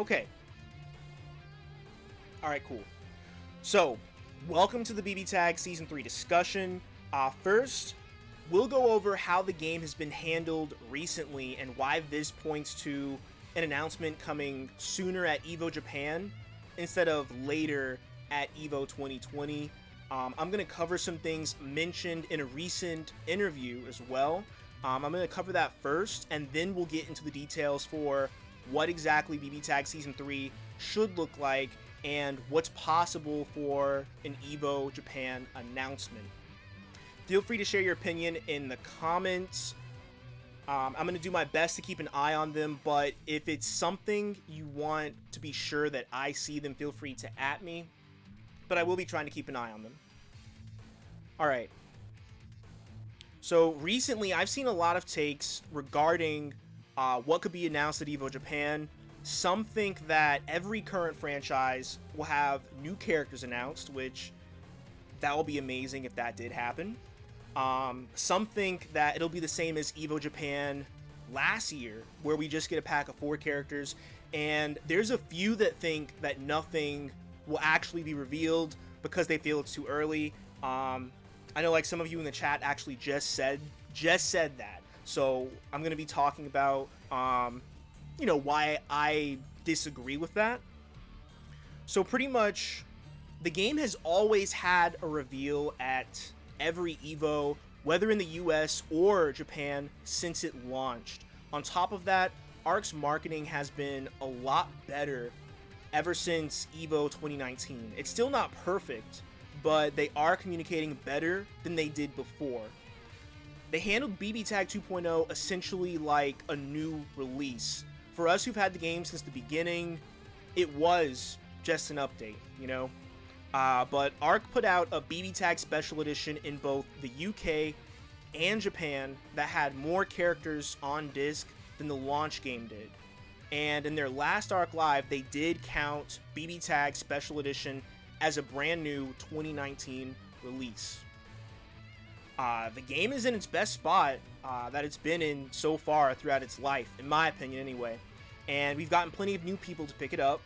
Okay. Alright, cool. So, welcome to the BBTAG Season 3 discussion. First, we'll go over how the game has been handled recently and why this points to an announcement coming sooner at EVO Japan instead of later at EVO 2020. I'm going to cover some things mentioned in a recent interview as well. I'm going to cover that first, and then we'll get into the details for what exactly BBTAG Season 3 should look like and what's possible for an EVO Japan announcement. Feel free to share your opinion in the comments. I'm going to do my best to keep an eye on them, but if it's something you want to be sure that I see them, feel free to @ me. But I will be trying to keep an eye on them. Alright. So recently, I've seen a lot of takes regarding what could be announced at EVO Japan. Some think that every current franchise will have new characters announced, which that will be amazing if that did happen. Some think that it'll be the same as EVO Japan last year, where we just get a pack of 4 characters, and there's a few that think that nothing will actually be revealed because they feel it's too early. I know like some of you in the chat actually just said that, so I'm going to be talking about why I disagree with that. So pretty much, the game has always had a reveal at every EVO, whether in the US or Japan, since it launched. On top of that, ARC's marketing has been a lot better ever since EVO 2019. It's still not perfect, but they are communicating better than they did before. They handled BBTAG 2.0 essentially like a new release. For us who've had the game since the beginning, it was just an update, but ARC put out a BBTAG Special Edition in both the UK and Japan that had more characters on disc than the launch game did. And in their last ARC Live, they did count BBTAG Special Edition as a brand new 2019 release. The game is in its best spot that it's been in so far throughout its life, in my opinion anyway. And we've gotten plenty of new people to pick it up.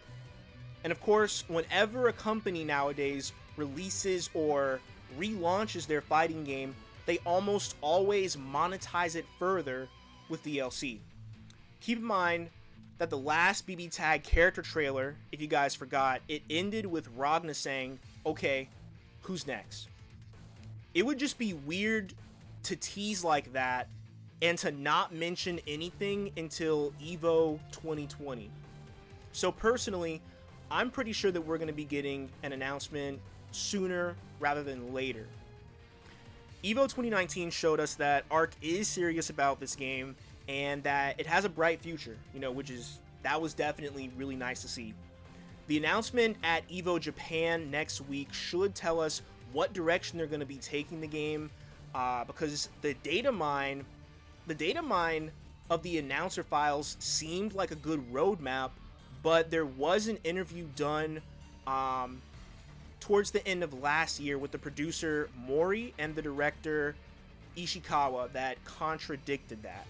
And of course, whenever a company nowadays releases or relaunches their fighting game, they almost always monetize it further with DLC. Keep in mind that the last BBTAG character trailer, if you guys forgot, it ended with Ragna saying, "Okay, who's next?" It would just be weird to tease like that and to not mention anything until EVO 2020. So personally, I'm pretty sure that we're going to be getting an announcement sooner rather than later. EVO 2019 showed us that ARC is serious about this game and that it has a bright future, that was definitely really nice to see. The announcement at EVO Japan next week should tell us what direction they're going to be taking the game, because the data mine of the announcer files seemed like a good roadmap, but there was an interview done towards the end of last year with the producer Mori and the director Ishikawa that contradicted that.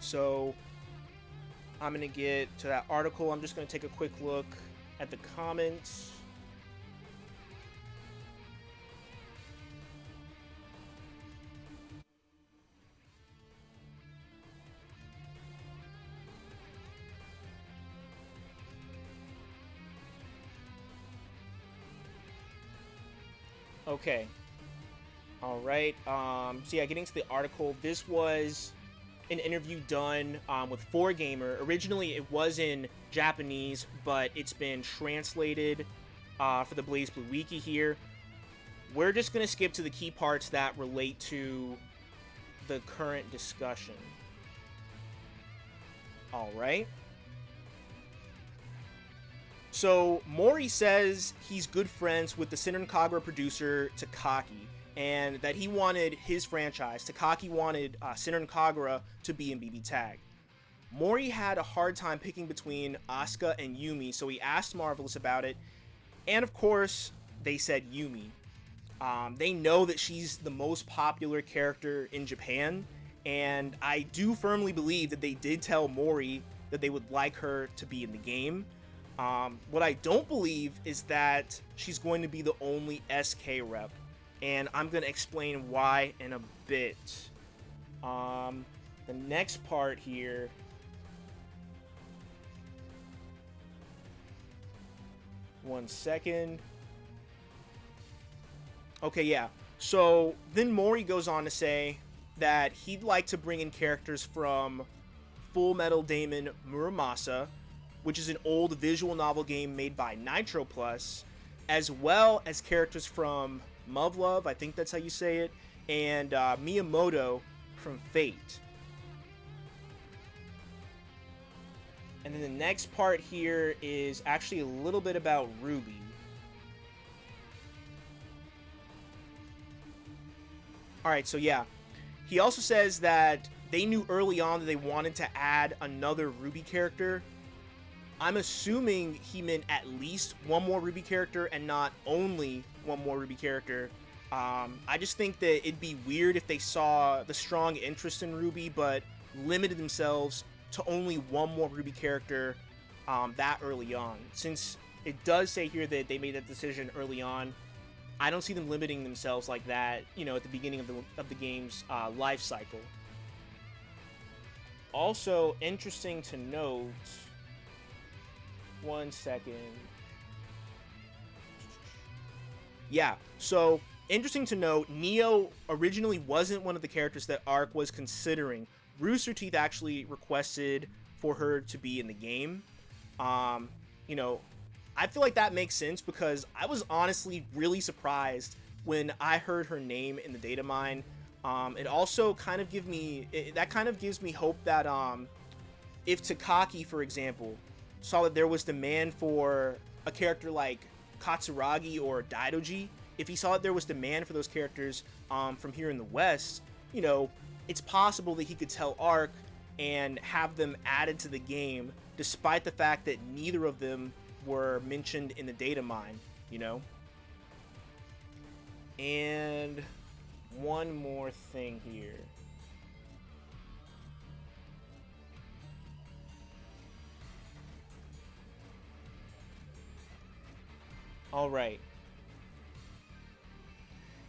So I'm going to get to that article. I'm just going to take a quick look at the comments. Okay. Alright. So yeah, getting to the article. This was an interview done with 4Gamer. Originally, it was in Japanese, but it's been translated for the Blaze Blue Wiki here. We're just going to skip to the key parts that relate to the current discussion. Alright. So, Mori says he's good friends with the Senran Kagura producer, Takaki, and that he wanted his franchise. Takaki wanted Senran Kagura to be in BBTAG. Mori had a hard time picking between Asuka and Yumi, so he asked Marvelous about it, and of course, they said Yumi. They know that she's the most popular character in Japan, and I do firmly believe that they did tell Mori that they would like her to be in the game. What I don't believe is that she's going to be the only SK rep, and I'm going to explain why in a bit. The next part here. One second. Okay, yeah. So then Mori goes on to say that he'd like to bring in characters from Full Metal Daemon Muramasa, which is an old visual novel game made by Nitro Plus, as well as characters from Muv-Luv, I think that's how you say it, and Miyamoto from Fate. And then the next part here is actually a little bit about Ruby. Alright, so yeah. He also says that they knew early on that they wanted to add another Ruby character. I'm assuming he meant at least one more Ruby character and not only one more Ruby character. I just think that it'd be weird if they saw the strong interest in Ruby but limited themselves to only one more Ruby character that early on. Since it does say here that they made that decision early on, I don't see them limiting themselves like that, you know, at the beginning of the game's life cycle. Also, interesting to note, one second. Yeah, so interesting to note, Neo originally wasn't one of the characters that Ark was considering. Rooster Teeth actually requested for her to be in the game. You know, I feel like that makes sense because I was honestly really surprised when I heard her name in the data mine. It also kind of gives me hope that if Takaki, for example, saw that there was demand for a character like Katsuragi or Daidoji, if he saw that there was demand for those characters from here in the West, you know, it's possible that he could tell Ark and have them added to the game, despite the fact that neither of them were mentioned in the data mine, you know? And one more thing here. All right.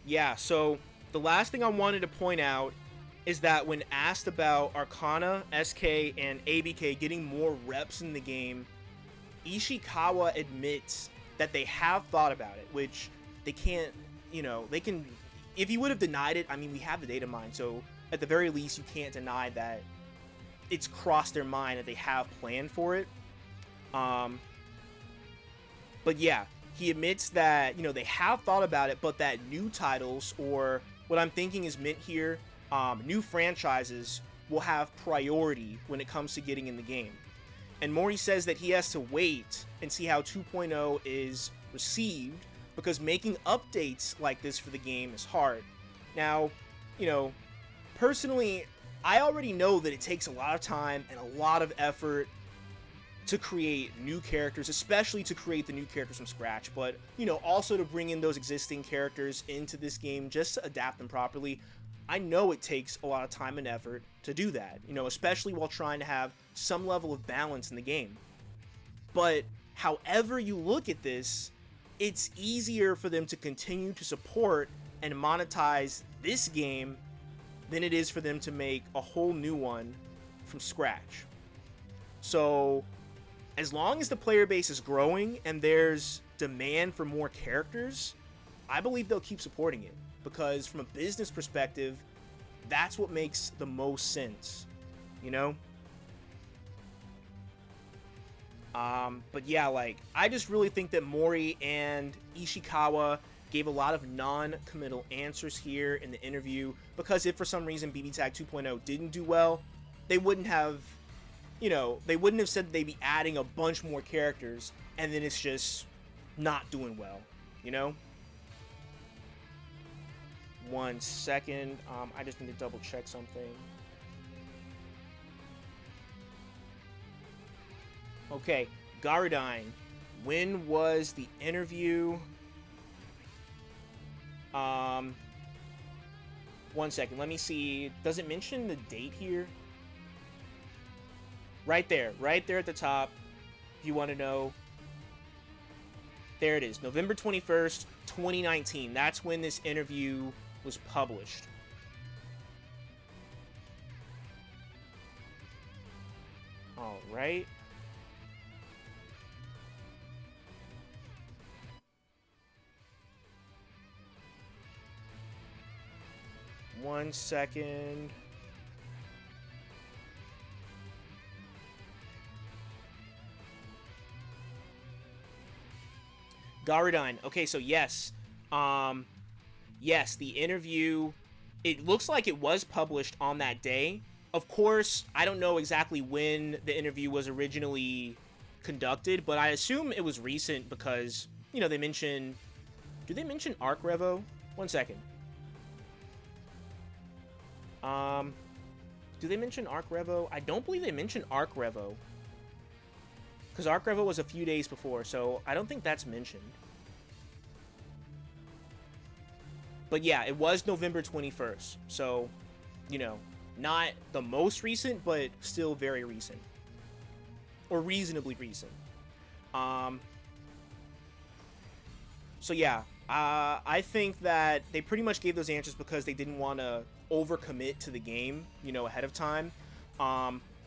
Yeah, so the last thing I wanted to point out is that when asked about Arcana, SK, and ABK getting more reps in the game, Ishikawa admits that they have thought about it, which they can't, you know, they can, if you would have denied it, I mean, we have the data mine, so at the very least, you can't deny that it's crossed their mind that they have planned for it. But yeah, he admits that, you know, they have thought about it, but that new titles, or what I'm thinking is meant here, new franchises will have priority when it comes to getting in the game. And Mori says that he has to wait and see how 2.0 is received because making updates like this for the game is hard. Now, you know, personally, I already know that it takes a lot of time and a lot of effort to create new characters, especially to create the new characters from scratch, but, you know, also to bring in those existing characters into this game just to adapt them properly. I know it takes a lot of time and effort to do that, you know, especially while trying to have some level of balance in the game. But however you look at this, it's easier for them to continue to support and monetize this game than it is for them to make a whole new one from scratch. So as long as the player base is growing and there's demand for more characters, I believe they'll keep supporting it. Because from a business perspective, that's what makes the most sense, you know? But yeah, like, I just really think that Mori and Ishikawa gave a lot of non-committal answers here in the interview, because if for some reason BBTAG 2.0 didn't do well, they wouldn't have, you know, they wouldn't have said they'd be adding a bunch more characters, and then it's just not doing well, you know? One second, I just need to double check something. Okay, Garudyne, when was the interview? One second, let me see. Does it mention the date here? Right there at the top. If you want to know, there it is, November 21st, 2019. That's when this interview was published. All right. One second. Garudan. Okay, so yes. Yes, the interview, it looks like it was published on that day. Of course, I don't know exactly when the interview was originally conducted, but I assume it was recent because, they mention... Do they mention Arc Revo? One second. Do they mention Arc Revo? I don't believe they mention Arc Revo. Because Arc Revo was a few days before, so I don't think that's mentioned. But yeah, it was November 21st. So, not the most recent, but still very recent. Or reasonably recent. So yeah, I think that they pretty much gave those answers because they didn't want to overcommit to the game, ahead of time.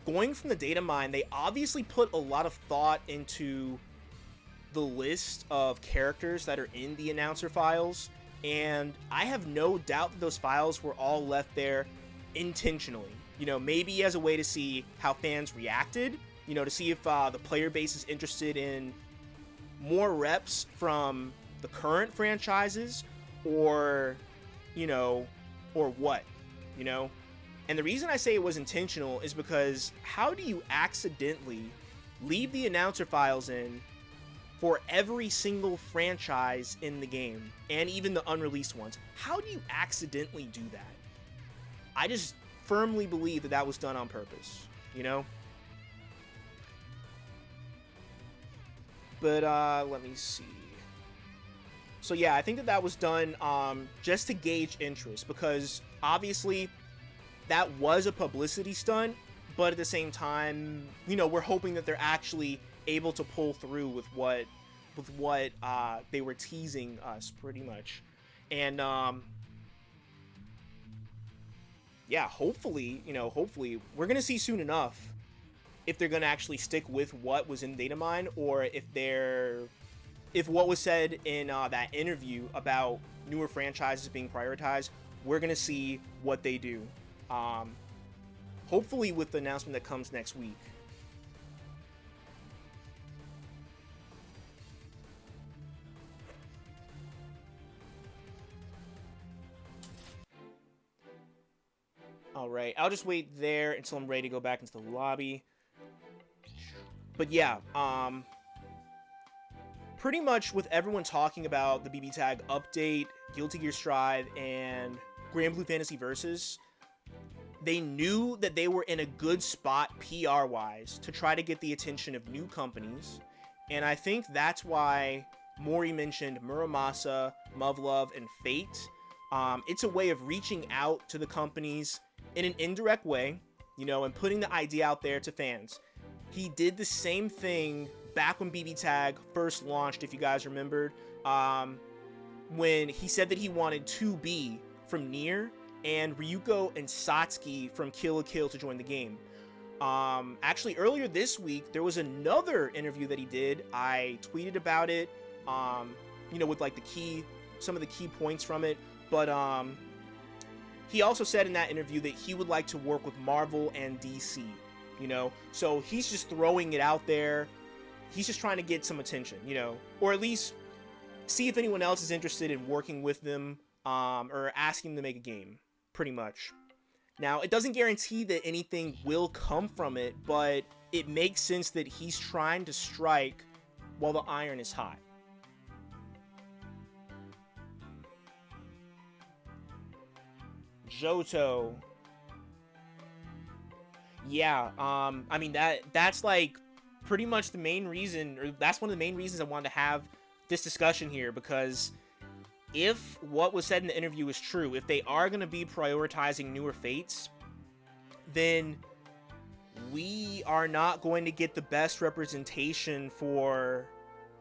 Going from the data mine, they obviously put a lot of thought into the list of characters that are in the announcer files, and I have no doubt that those files were all left there intentionally. Maybe as a way to see how fans reacted, to see if the player base is interested in more reps from the current franchises, or what, And the reason I say it was intentional is because how do you accidentally leave the announcer files in for every single franchise in the game, and even the unreleased ones? How do you accidentally do that? I just firmly believe that that was done on purpose, But, let me see. So yeah, I think that that was done just to gauge interest, because obviously that was a publicity stunt, but at the same time, we're hoping that they're actually able to pull through with what they were teasing us, pretty much. And yeah, hopefully we're gonna see soon enough if they're gonna actually stick with what was in Datamine, or if what was said in that interview about newer franchises being prioritized, we're gonna see what they do. Hopefully with the announcement that comes next week. Alright, I'll just wait there until I'm ready to go back into the lobby. But yeah, pretty much with everyone talking about the BBTAG update, Guilty Gear Strive, and Grand Blue Fantasy Versus, they knew that they were in a good spot PR-wise to try to get the attention of new companies, and I think that's why Mori mentioned Muramasa, Muv-Luv, and Fate. It's a way of reaching out to the companies in an indirect way, and putting the idea out there to fans. He did the same thing back when BBTAG first launched, if you guys remembered, when he said that he wanted 2B from Nier and Ryuko and Satsuki from Kill la Kill to join the game. Actually, earlier this week, there was another interview that he did. I tweeted about it, with like some of the key points from it, but he also said in that interview that he would like to work with Marvel and DC, so he's just throwing it out there. He's just trying to get some attention, or at least see if anyone else is interested in working with them, or asking them to make a game, pretty much. Now, it doesn't guarantee that anything will come from it, but it makes sense that he's trying to strike while the iron is hot. Johto. Yeah, I mean, that's like pretty much the main reason, or that's one of the main reasons I wanted to have this discussion here, because if what was said in the interview is true, if they are going to be prioritizing newer Fates, then we are not going to get the best representation for,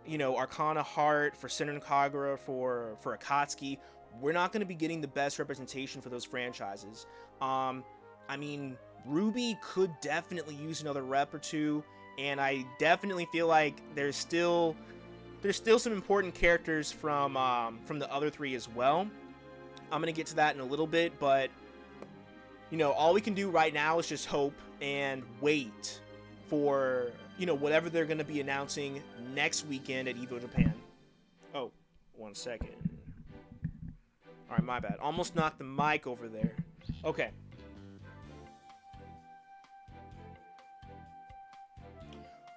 you know, Arcana Heart, for Senran Kagura, for Akatsuki. We're not going to be getting the best representation for those franchises. I mean, Ruby could definitely use another rep or two, and I definitely feel like there's still some important characters from the other three as well. I'm gonna get to that in a little bit, but you know, all we can do right now is just hope and wait for, you know, whatever they're gonna be announcing next weekend at Evo Japan. Oh, 1 second. All right, my bad. Almost knocked the mic over there. Okay.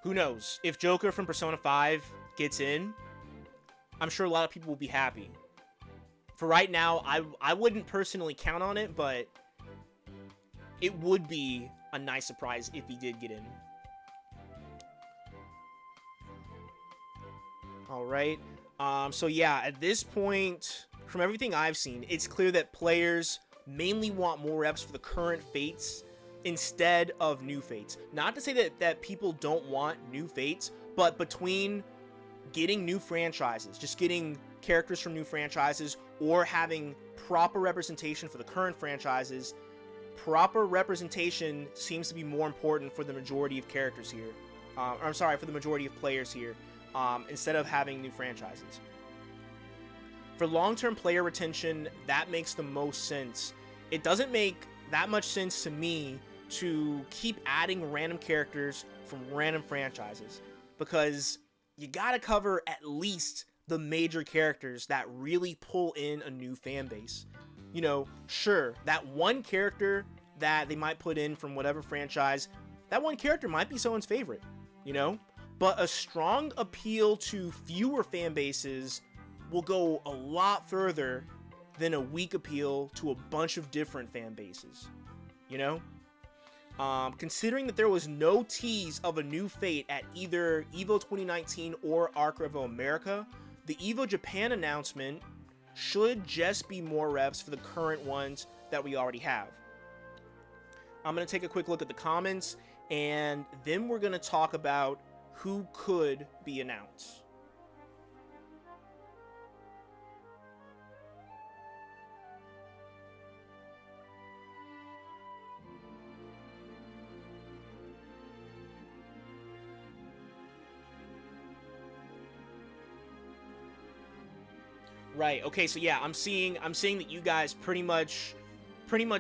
Who knows? If Joker from Persona 5 gets in, I'm sure a lot of people will be happy. For right now, I wouldn't personally count on it, but it would be a nice surprise if he did get in. All right. So yeah, at this point, from everything I've seen, it's clear that players mainly want more reps for the current fates instead of new fates. Not to say that people don't want new fates, but between getting new franchises, just getting characters from new franchises, or having proper representation for the current franchises, proper representation seems to be more important for the majority of characters here. I'm sorry, for the majority of players here, instead of having new franchises. For long-term player retention, that makes the most sense. It doesn't make that much sense to me to keep adding random characters from random franchises, because you gotta cover at least the major characters that really pull in a new fan base. You know, sure, that one character that they might put in from whatever franchise, that one character might be someone's favorite, you know? But a strong appeal to fewer fan bases will go a lot further than a weak appeal to a bunch of different fan bases, you know? Considering that there was no tease of a new fate at either EVO 2019 or Arc Revo America, the EVO Japan announcement should just be more reps for the current ones that we already have. I'm going to take a quick look at the comments, and then we're going to talk about who could be announced. Right. Okay. So yeah, I'm seeing that you guys pretty much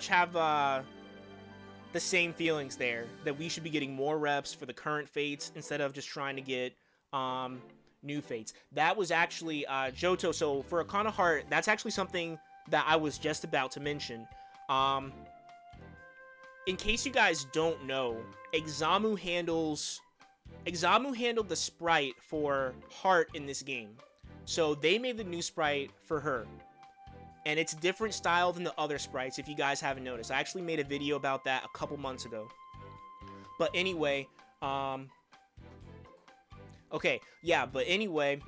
have the same feelings there. That we should be getting more reps for the current fates instead of just trying to get new fates. That was actually Johto. So for Arcana Heart, that's actually something that I was just about to mention. In case you guys don't know, Examu handled the sprite for Heart in this game. So they made the new sprite for her. And it's a different style than the other sprites, if you guys haven't noticed. I actually made a video about that a couple months ago. But anyway, okay, yeah, but anyway,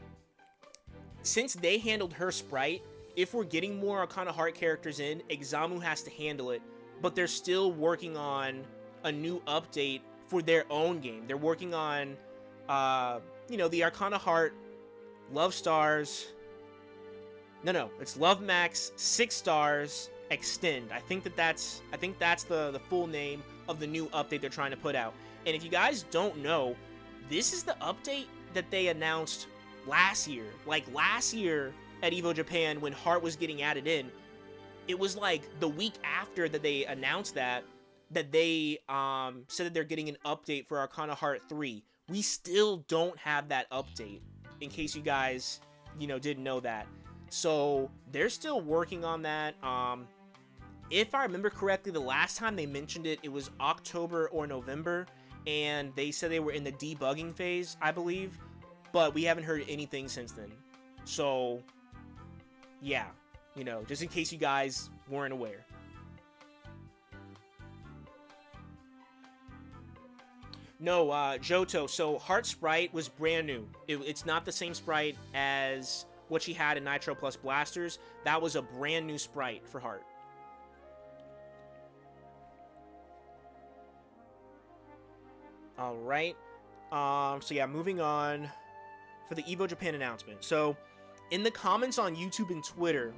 since they handled her sprite, if we're getting more Arcana Heart characters in, Examu has to handle it. But they're still working on a new update for their own game. They're working on, you know, the Arcana Heart Love Stars. No, it's Love Max 6 Stars Extend. I think that's the full name of the new update they're trying to put out. And if you guys don't know, this is the update that they announced last year. Like last year at EVO Japan when Heart was getting added in, it was like the week after that they announced that they said that they're getting an update for Arcana Heart 3. We still don't have that update, in case you guys, you know, didn't know that. So they're still working on that. If I remember correctly, the last time they mentioned it, it was October or November, and they said they were in the debugging phase, I believe, but we haven't heard anything since then. So yeah, you know, just in case you guys weren't aware. No, Johto, so Heart Sprite was brand new. It's not the same sprite as what she had in Nitro Plus Blasters. That was a brand new sprite for Heart. All right. So yeah, moving on for the Evo Japan announcement. So in the comments on YouTube and Twitter,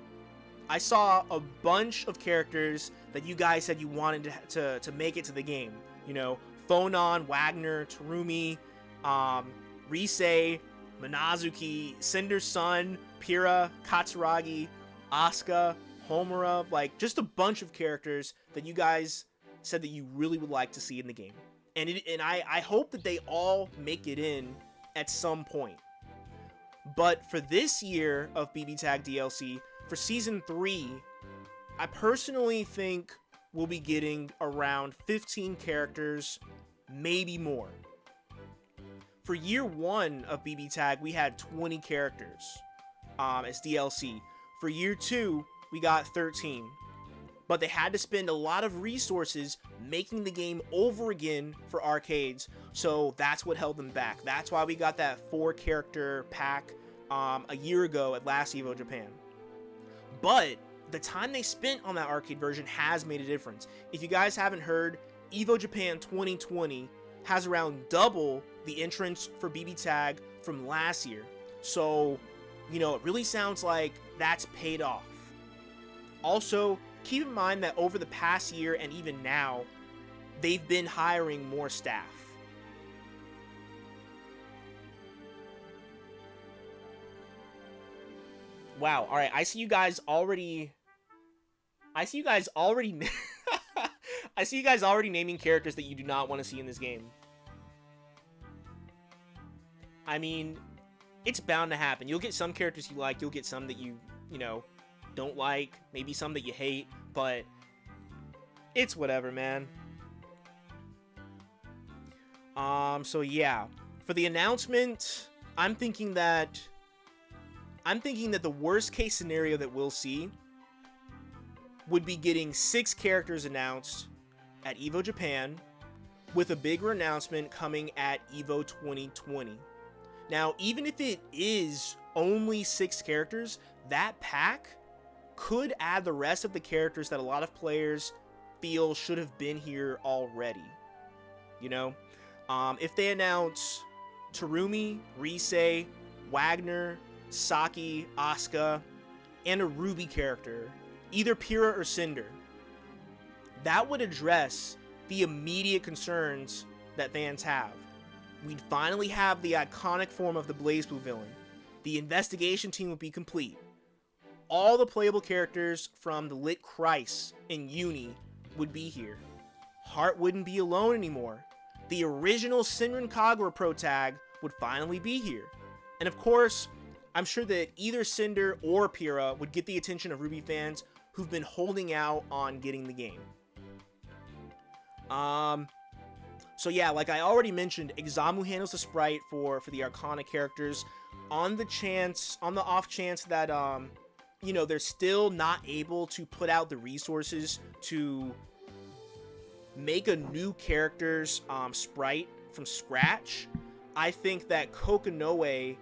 I saw a bunch of characters that you guys said you wanted to make it to the game. You know, Phonon, Wagner, Terumi, Risei, Minazuki, Cinder's Son, Pyrrha, Katsuragi, Asuka, Homura, like just a bunch of characters that you guys said that you really would like to see in the game. And I hope that they all make it in at some point. But for this year of BBTAG DLC, for Season 3, I personally think we'll be getting around 15 characters, maybe more. For Year 1 of BBTAG, we had 20 characters as DLC. For Year 2, we got 13. But they had to spend a lot of resources making the game over again for arcades, so that's what held them back. That's why we got that 4-character pack a year ago at last Evo Japan. But the time they spent on that arcade version has made a difference. If you guys haven't heard, Evo Japan 2020 has around double the entrance for BBTAG from last year. So, you know, it really sounds like that's paid off. Also, keep in mind that over the past year and even now, they've been hiring more staff. Wow, alright, I see you guys already I see you guys already naming characters that you do not want to see in this game. I mean, it's bound to happen. You'll get some characters you like, you'll get some that you know, don't like, maybe some that you hate, but it's whatever, man. So yeah, for the announcement, I'm thinking that the worst case scenario that we'll see would be getting 6 characters announced at Evo Japan, with a bigger announcement coming at Evo 2020. Now, even if it is only 6 characters, that pack could add the rest of the characters that a lot of players feel should have been here already. You know? If they announce Terumi, Risei, Wagner, Saki, Asuka, and a Ruby character, either Pyrrha or Cinder, that would address the immediate concerns that fans have. We'd finally have the iconic form of the BlazBlue villain. The investigation team would be complete. All the playable characters from the Lit Kreis in Uni would be here. Heart wouldn't be alone anymore. The original Senran Kagura Pro Tag would finally be here. And of course, I'm sure that either Cinder or Pyrrha would get the attention of Ruby fans who've been holding out on getting the game. So yeah, like I already mentioned, Examu handles the sprite for the iconic characters on the off chance that you know, they're still not able to put out the resources to make a new character's sprite from scratch. I think that Kokonoe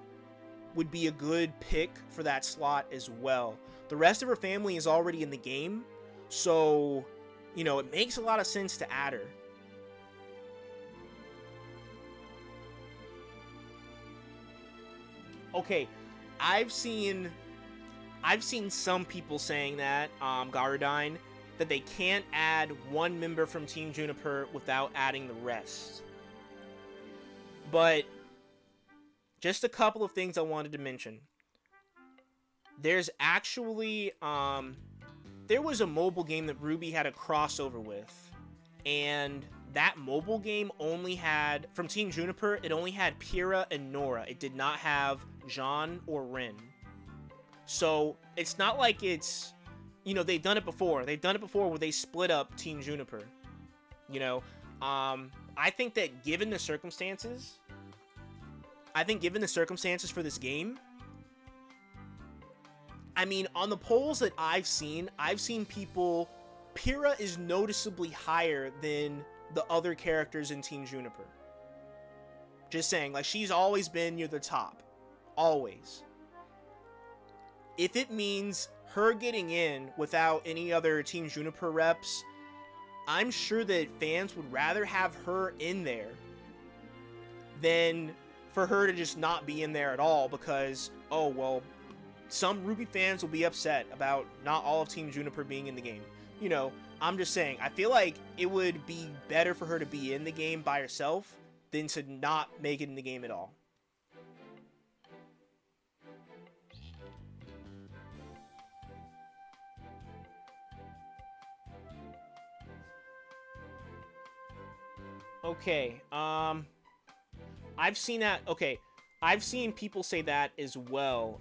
would be a good pick for that slot as well. The rest of her family is already in the game, so, you know, it makes a lot of sense to add her. Okay, I've seen some people saying that, Garudine, that they can't add one member from Team Juniper without adding the rest. But just a couple of things I wanted to mention. There's actually, there was a mobile game that Ruby had a crossover with, and that mobile game only had, from Team Juniper, it only had Pyrrha and Nora. It did not have Jean or Rin. So, it's not like it's, you know, they've done it before. They've done it before where they split up Team Juniper. You know, I think that given the circumstances for this game, I mean, on the polls that I've seen people, Pyrrha is noticeably higher than the other characters in Team Juniper. Just saying, like, she's always been near the top. Always. If it means her getting in without any other Team Juniper reps, I'm sure that fans would rather have her in there than for her to just not be in there at all because, oh, well, some RWBY fans will be upset about not all of Team Juniper being in the game. You know, I'm just saying, I feel like it would be better for her to be in the game by herself than to not make it in the game at all. Okay, I've seen that. Okay, I've seen people say that as well.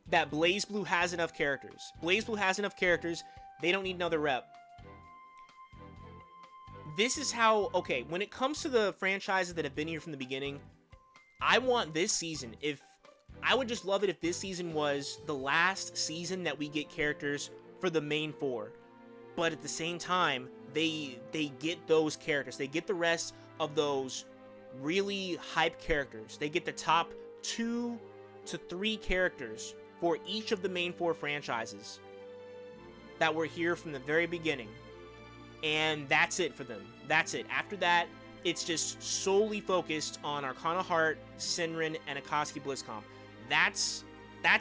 That BlazBlue has enough characters. BlazBlue has enough characters. They don't need another rep. This is how, okay, when it comes to the franchises that have been here from the beginning, I want this season, I would just love it if this season was the last season that we get characters for the main four. But at the same time, they get those characters. They get the rest of those really hype characters. They get the top 2 to 3 characters for each of the main 4 franchises that were here from the very beginning. And that's it for them. That's it. After that, it's just solely focused on Arcana Heart, Senrin, and Akatsuki Blitzcomp. That's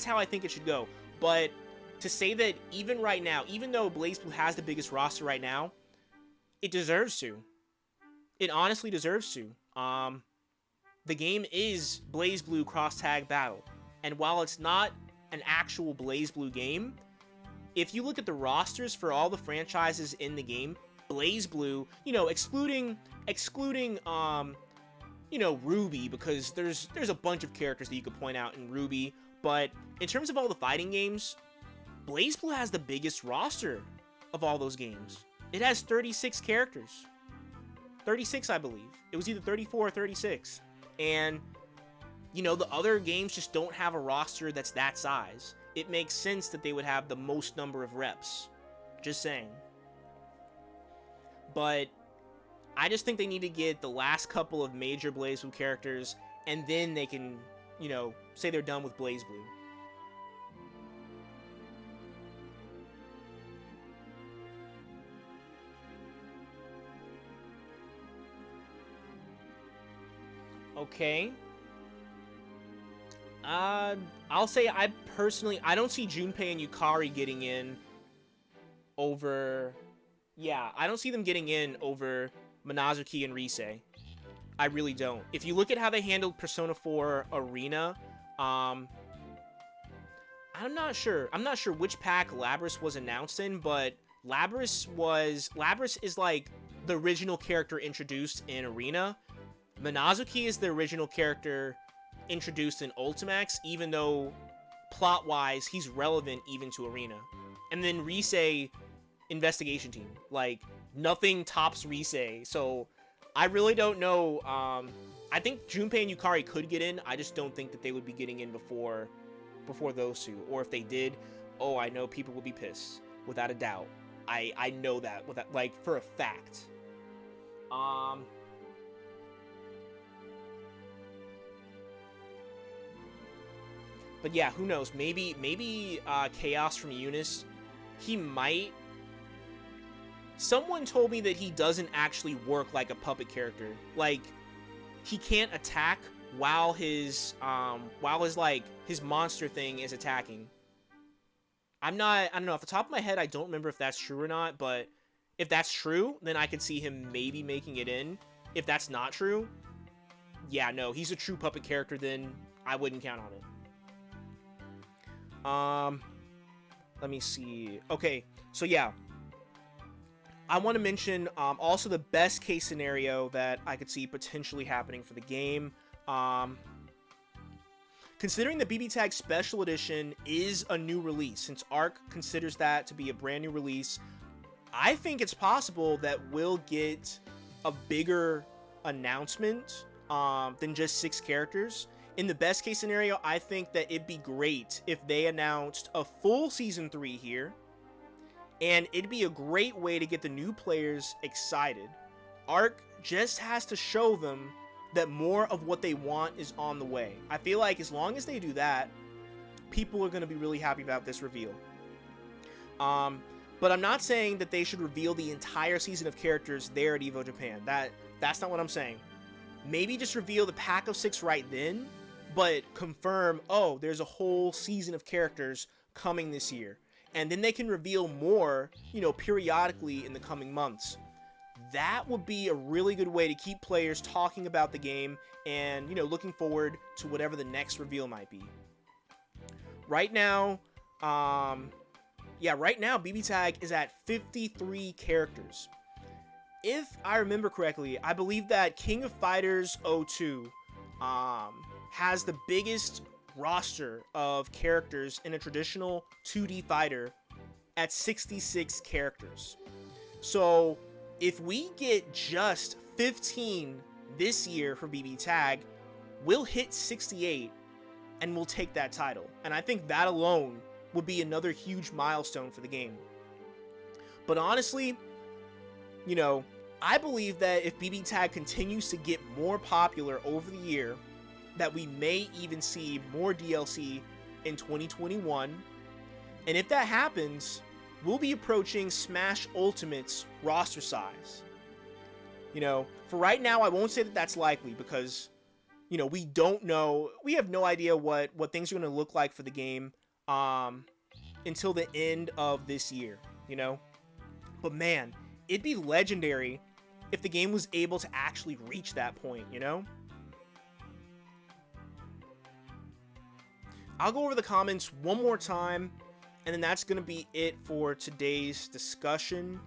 how I think it should go. But to say that even right now, even though BlazBlue has the biggest roster right now, it deserves to. It honestly deserves to. The game is BlazBlue Cross Tag Battle. And while it's not an actual BlazBlue game, if you look at the rosters for all the franchises in the game, BlazBlue, you know, excluding you know, RWBY, because there's a bunch of characters that you could point out in RWBY, but in terms of all the fighting games, BlazBlue has the biggest roster of all those games. It has 36 characters. 36, I believe. It was either 34 or 36. And, you know, the other games just don't have a roster that's that size. It makes sense that they would have the most number of reps. Just saying. But I just think they need to get the last couple of major BlazBlue characters, and then they can, you know, say they're done with BlazBlue. Okay. I'll say I don't see Junpei and Yukari getting in over... Yeah, I don't see them getting in over Minazuki and Rise. I really don't. If you look at how they handled Persona 4 Arena, I'm not sure. I'm not sure which pack Labris was announced in, but Labris is like the original character introduced in Arena. Minazuki is the original character introduced in Ultimax, even though plot-wise he's relevant even to Arena. And then Rise, Investigation Team. Like, nothing tops Rise. So I really don't know. I think Junpei and Yukari could get in. I just don't think that they would be getting in before those two. Or if they did, oh, I know people will be pissed. Without a doubt. I know that, like, for a fact. But yeah, who knows? Maybe Chaos from Eunice, he might. Someone told me that he doesn't actually work like a puppet character. Like, he can't attack while his like his monster thing is attacking. I don't know, off the top of my head I don't remember if that's true or not, but if that's true, then I could see him maybe making it in. If that's not true, yeah, no, he's a true puppet character, then I wouldn't count on it. Let me see. Okay, so yeah, I want to mention also the best case scenario that I could see potentially happening for the game. Considering the BBTAG Special Edition is a new release, since ARC considers that to be a brand new release, I think it's possible that we'll get a bigger announcement than just 6 characters. In the best case scenario, I think that it'd be great if they announced a full Season 3 here, and it'd be a great way to get the new players excited. ARC just has to show them that more of what they want is on the way. I feel like as long as they do that, people are going to be really happy about this reveal. But I'm not saying that they should reveal the entire season of characters there at EVO Japan. That's not what I'm saying. maybe just reveal the pack of 6 right then, but confirm, oh, there's a whole season of characters coming this year. And then they can reveal more, periodically in the coming months. That would be a really good way to keep players talking about the game and, looking forward to whatever the next reveal might be. Right now, BBTAG is at 53 characters. If I remember correctly, I believe that King of Fighters 02 has the biggest roster of characters in a traditional 2D fighter at 66 characters. So if we get just 15 this year for BBTAG, we'll hit 68 and we'll take that title. And I think that alone would be another huge milestone for the game. But honestly, I believe that if BBTAG continues to get more popular over the year, that we may even see more DLC in 2021. And if that happens, we'll be approaching Smash Ultimate's roster size. For right now, I won't say that that's likely because, we don't know. We have no idea what things are going to look like for the game until the end of this year, But man, it'd be legendary if the game was able to actually reach that point, I'll go over the comments one more time, and then that's going to be it for today's discussion.